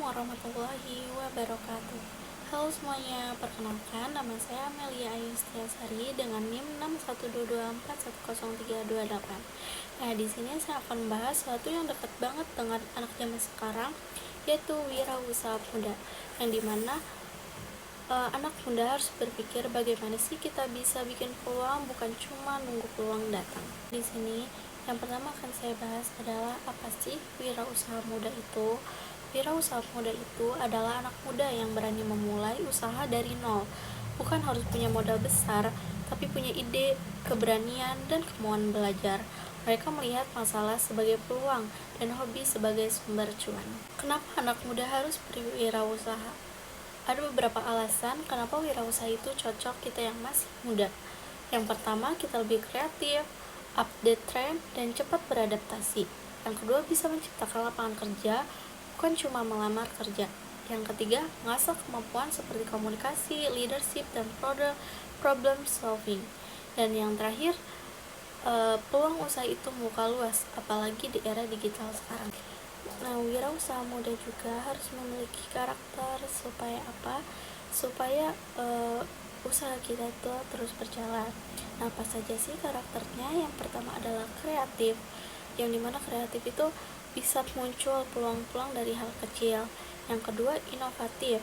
warahmatullahi wabarakatuh. Halo semuanya, perkenalkan nama saya Amelia Ayustiasari dengan NIM 612241038. Nah, di sini saya akan membahas sesuatu yang dekat banget dengan anak zaman sekarang, yaitu wirausaha muda. Yang dimana anak muda harus berpikir bagaimana sih kita bisa bikin peluang, bukan cuma nunggu peluang datang. Di sini yang pertama akan saya bahas adalah apa sih wirausaha muda itu. Wirausaha muda itu adalah anak muda yang berani memulai usaha dari nol. Bukan harus punya modal besar, tapi punya ide, keberanian, dan kemauan belajar. Mereka melihat masalah sebagai peluang dan hobi sebagai sumber cuan. Kenapa anak muda harus berwirausaha? Ada beberapa alasan kenapa wirausaha itu cocok kita yang masih muda. Yang pertama, kita lebih kreatif, update tren, dan cepat beradaptasi. Yang kedua, bisa menciptakan lapangan kerja, bukan cuma melamar kerja. Yang ketiga, mengasah kemampuan seperti komunikasi, leadership, dan problem solving. Dan yang terakhir, peluang usaha itu membuka luas, apalagi di era digital sekarang. Nah, wirausaha muda juga harus memiliki karakter supaya apa? Supaya usaha kita itu terus berjalan. Nah, apa saja sih karakternya? Yang pertama adalah kreatif, yang dimana kreatif itu bisa muncul peluang-peluang dari hal kecil. Yang kedua, inovatif,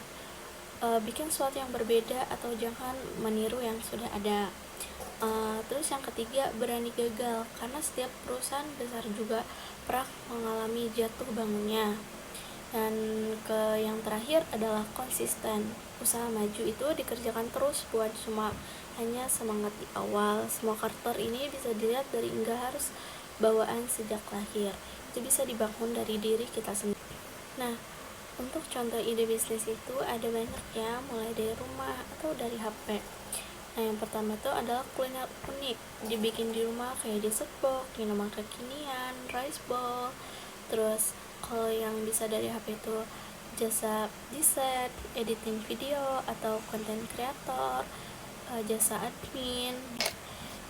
bikin sesuatu yang berbeda atau jangan meniru yang sudah ada. Terus yang ketiga, berani gagal, karena setiap perusahaan besar juga pernah mengalami jatuh bangunnya. Dan yang terakhir adalah konsisten. Usaha maju itu dikerjakan terus, bukan cuma hanya semangat di awal. Semua karakter ini bisa dilihat dari enggak harus bawaan sejak lahir. Itu bisa dibangun dari diri kita sendiri. Nah, untuk contoh ide bisnis itu ada banyak ya, mulai dari rumah atau dari HP. Nah, yang pertama itu adalah kuliner unik, dibikin di rumah kayak dessert box, minuman kekinian, rice bowl. Terus kalau yang bisa dari HP itu jasa desain, editing video atau konten kreator, jasa admin.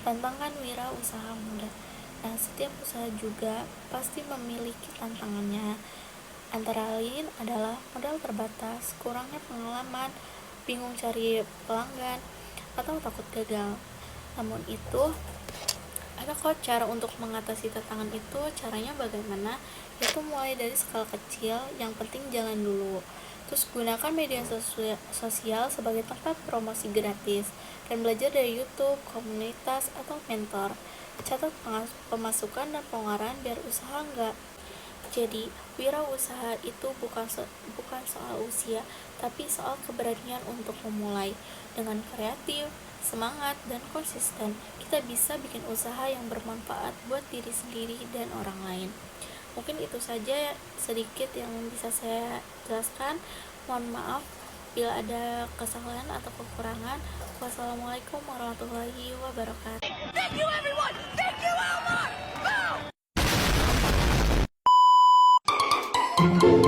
Tantangan wirausaha muda. Nah, setiap usaha juga pasti memiliki tantangannya. Antara lain adalah modal terbatas, kurangnya pengalaman, bingung cari pelanggan, atau takut gagal. Namun itu ada kok cara untuk mengatasi tantangan itu. Caranya bagaimana? Itu mulai dari skala kecil, yang penting jalan dulu. Terus gunakan media sosial sebagai tempat promosi gratis, dan belajar dari YouTube, komunitas, atau mentor. Catat pemasukan dan pengeluaran biar usaha enggak. Jadi, wirausaha itu bukan soal usia, tapi soal keberanian untuk memulai. Dengan kreatif, semangat, dan konsisten, kita bisa bikin usaha yang bermanfaat buat diri sendiri dan orang lain. Mungkin itu saja sedikit yang bisa saya jelaskan. Mohon maaf bila ada kesalahan atau kekurangan. Wassalamualaikum warahmatullahi wabarakatuh. Thank you, everyone! Thank you, Elmar! Boom!